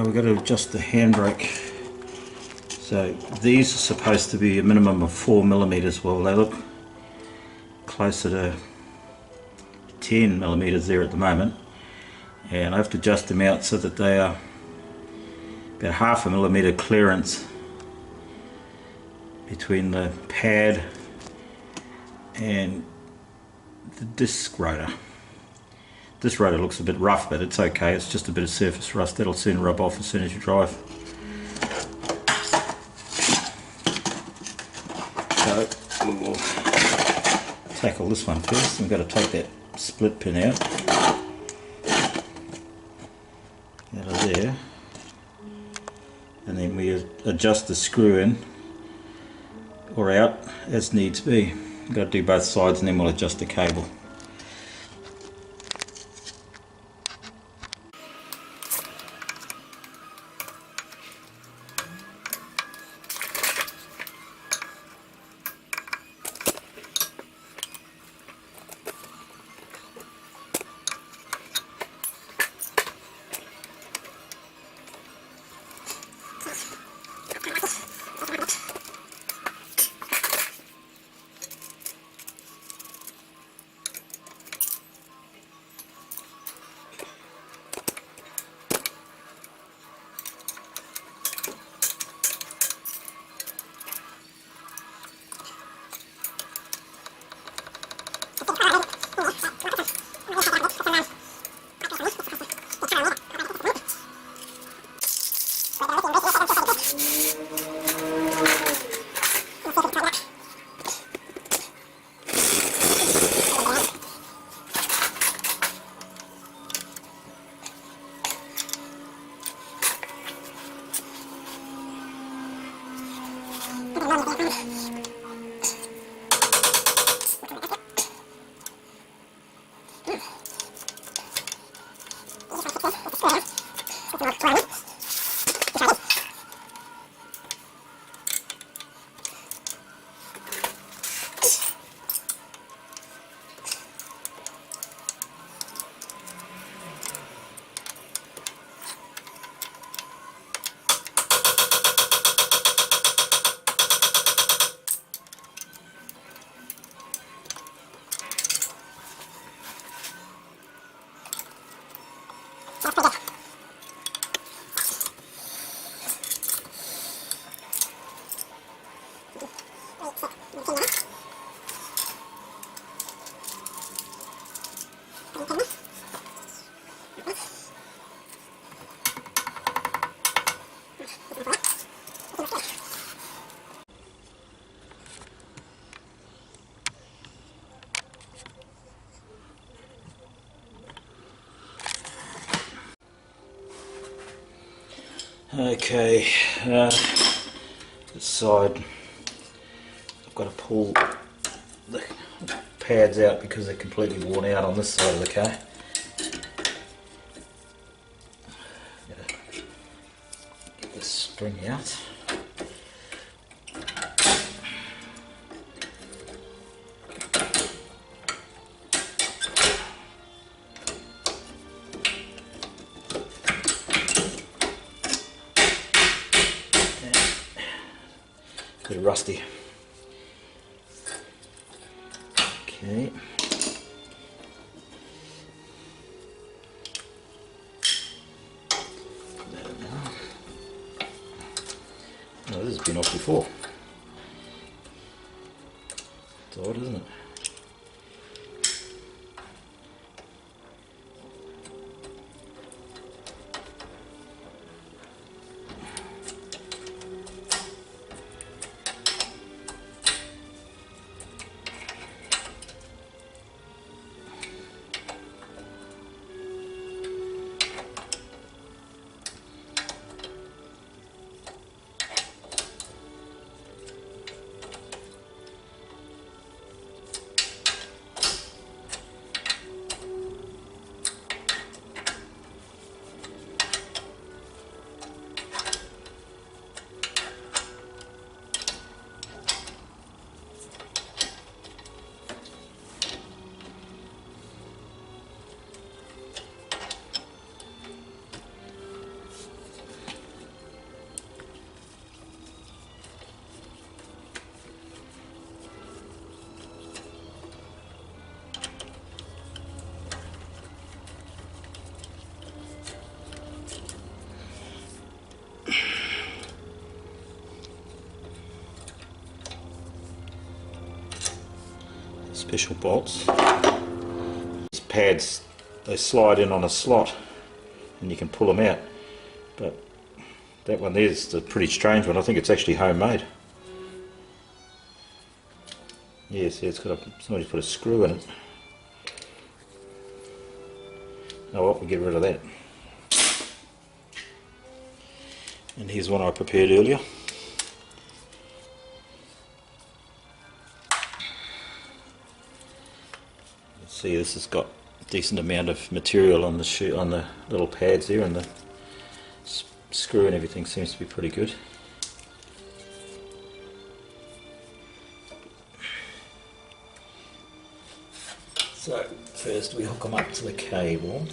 we've got to adjust the handbrake. So these are supposed to be a minimum of 4mm. Well, they look closer to 10mm there at the moment, and I have to adjust them out so that they are about 0.5mm clearance between the pad and the disc rotor. This rotor looks a bit rough, but it's okay, it's just a bit of surface rust that'll soon rub off as soon as you drive. So we'll tackle this one first. We've got to take that split pin out of there, and then we adjust the screw in or out as needs be. We've got to do both sides, and then we'll adjust the cable. Okay, this side, I've got to pull the pads out because they're completely worn out on this side of the car. Get this spring out. Bit of rusty. Okay. Put that in now. Oh, this has been off before. It's odd, isn't it? special bolts. These pads, they slide in on a slot and you can pull them out, but that one there's a pretty strange one. I think it's actually homemade. Yes, it's got somebody's put a screw in it. Oh well, we'll get rid of that. And here's one I prepared earlier. See, this has got a decent amount of material on the shoe, on the little pads there, and the screw and everything seems to be pretty good. So first we hook them up to the cable.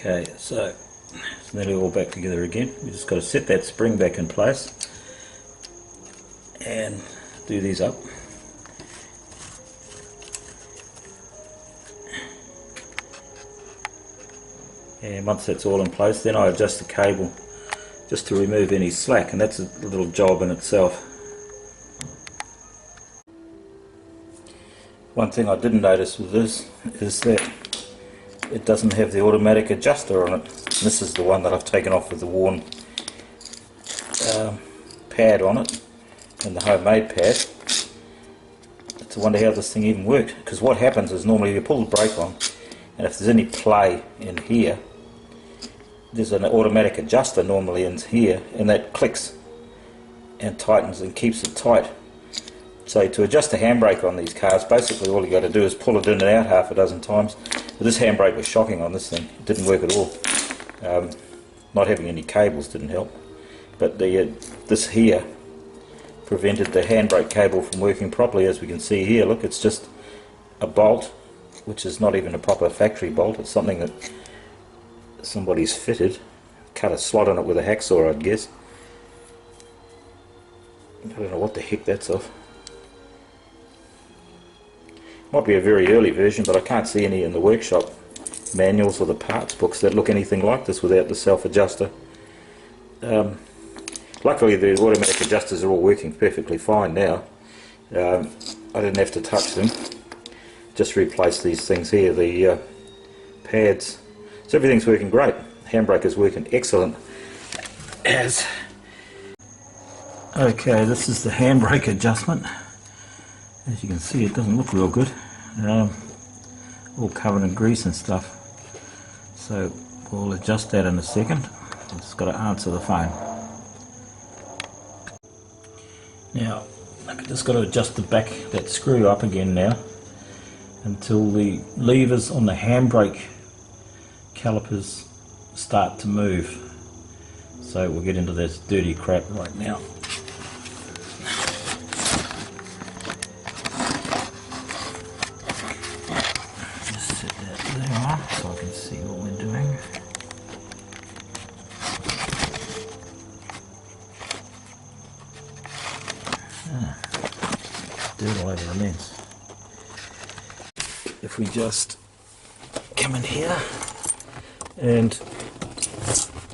Okay, so it's nearly all back together again. We just got to set that spring back in place and do these up. And once that's all in place, then I adjust the cable just to remove any slack, and that's a little job in itself. One thing I didn't notice with this is that it doesn't have the automatic adjuster on it. This is the one that I've taken off with the worn pad on it, and the homemade pad. It's a wonder how this thing even worked, because what happens is normally you pull the brake on, and if there's any play in here, there's an automatic adjuster normally in here, and that clicks and tightens and keeps it tight. So to adjust the handbrake on these cars, basically all you got to do is pull it in and out half a dozen times. But this handbrake was shocking on this thing. It didn't work at all. Not having any cables didn't help. But this here prevented the handbrake cable from working properly. As we can see here, look, it's just a bolt, which is not even a proper factory bolt. It's something that somebody's fitted. Cut a slot on it with a hacksaw, I'd guess. I don't know what the heck that's of. Might be a very early version, but I can't see any in the workshop manuals or the parts books that look anything like this without the self-adjuster. Luckily the automatic adjusters are all working perfectly fine now. I didn't have to touch them. Just replace these things here, the pads. So everything's working great. Handbrake is working excellent. Okay, this is the handbrake adjustment. As you can see, it doesn't look real good. all covered in grease and stuff. So we'll adjust that in a second. I've just got to answer the phone. Now I've just got to adjust the back, that screw up again now, until the levers on the handbrake calipers start to move. So we'll get into this dirty crap right now. Just set that there so I can see what we're doing. Dirt all over the lens. If we just come in here and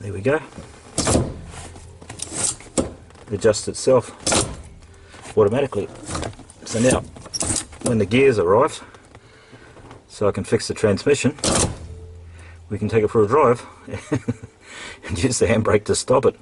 there we go, it adjusts itself automatically. So now when the gears arrive, so I can fix the transmission, we can take it for a drive and use the handbrake to stop it.